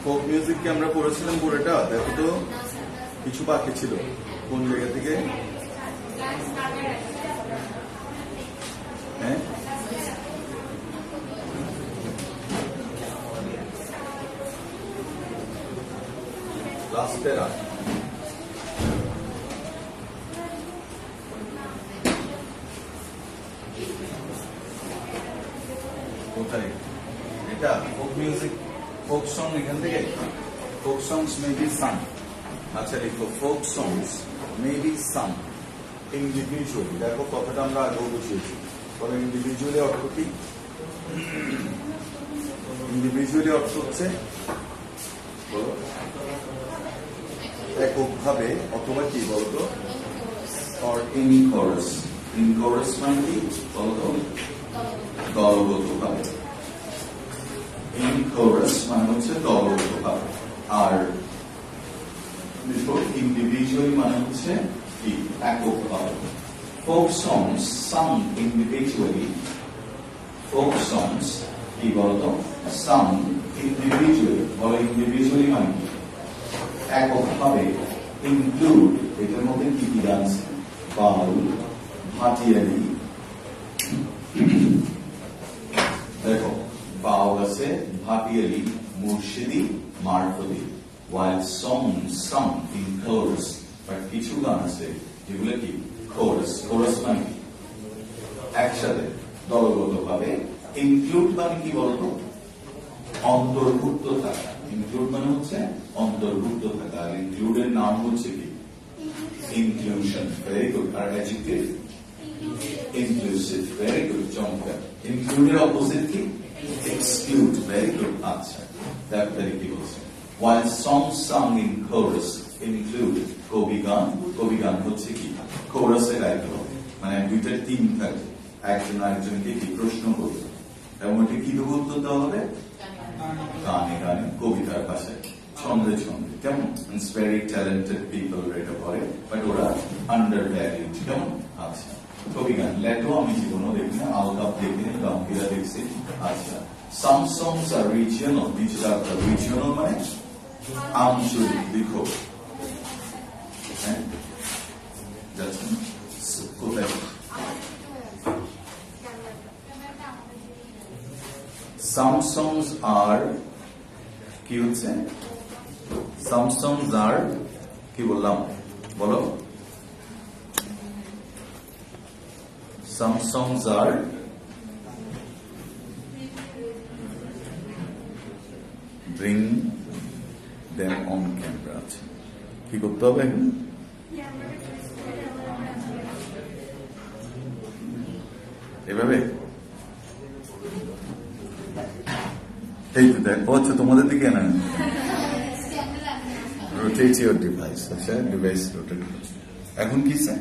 Folk মিউজিককে আমরা পড়েছিলাম পুরোটা, দেখো তো কিছু বাকি ছিল কোন জায়গা থেকে। হ্যাঁ, লাস্টের কোথায় এটা ফোক মিউজিক, ফোক সং এখান থেকে। Folk songs may be sung, আচ্ছা লিখো folk songs may be sung individually. দেখো কথাটা আমরা আগেও বুঝিয়েছি, বলো ইন্ডিভিজুয়ালি অর্থ কি? ইন্ডিভিজুয়ালি অর্থ হচ্ছে বলো এককভাবে, অথবা কি বলতো or in chorus। in chorus মানে কি বলতো? দলগতভাবে। in chorus মানে হচ্ছে দলগতভাবে। আর ইন্ডিভিজুয়ালি মানে হচ্ছে কি এককভাবে। folk songs sung individually, folk songs কি বলতো sung individually, বলো ইন্ডিভিজুয়ালি মানে কি এককভাবে। ইনক্লুড এটার মধ্যে কি কি আছে? বাউল, ভাটিয়ালি, দেখো বাউল আছে, Bhatiali, Murshidi, Marfati. while songs sung in chorus, but কিছু গান আছে যেগুলো কি chorus। chorus মানে কি একসাথে দলগতভাবে। ইনক্লুড মানে কি বলতো? অন্তর্ভুক্ত থাকা। ইনক্লুড মানে হচ্ছে অন্তর্ভুক্ত থাকা। আর ইনক্লুডের নাম হচ্ছে কি ইনক্লুশন। Very good. আর অ্যাডজেক্টিভ ইনক্লুসিভ। ভেরি গুড, চমৎকার। ইনক্লুডের অপোজিট কি এক্সক্লুড। Very good. আচ্ছা দ্যাট ভেরি কি বলছে? while songs sung in chorus include কবি গান। কবি গান হচ্ছে কি কোরাসে গাইতে হবে, মানে দুইটা টিম থাকে, একজন আরেকজনকে কি প্রশ্ন করবে এবং ওইটা কি দেবো উত্তর দেওয়া হবে গানে গানে, কবিতার ভাষায়, ছন্দে ছন্দে। কেমন? ইটস ভেরি ট্যালেন্টেড পিপল এটা করে, বাট ওরা আন্ডার ভ্যালিউড। কেমন? আচ্ছা কবি গান লেটো আমি জীবনও দেখি না, আলকাপ দেখিনি, গাম্ভীরা দেখছি। আচ্ছা some songs are regional, regional মানে আঞ্চলিক। লিখো হ্যাঁ যাচ্ছেন কোথায়? some songs are কি হচ্ছে? some songs are কি বললাম বলো? some songs are bring them on camera। কি করতে হবে? এভাবে এই তো দেখো। আচ্ছা তোমাদের দিকে না, রোটেট ইউর ডিভাইস। আচ্ছা ডিভাইস রোটেট। এখন কি স্যার?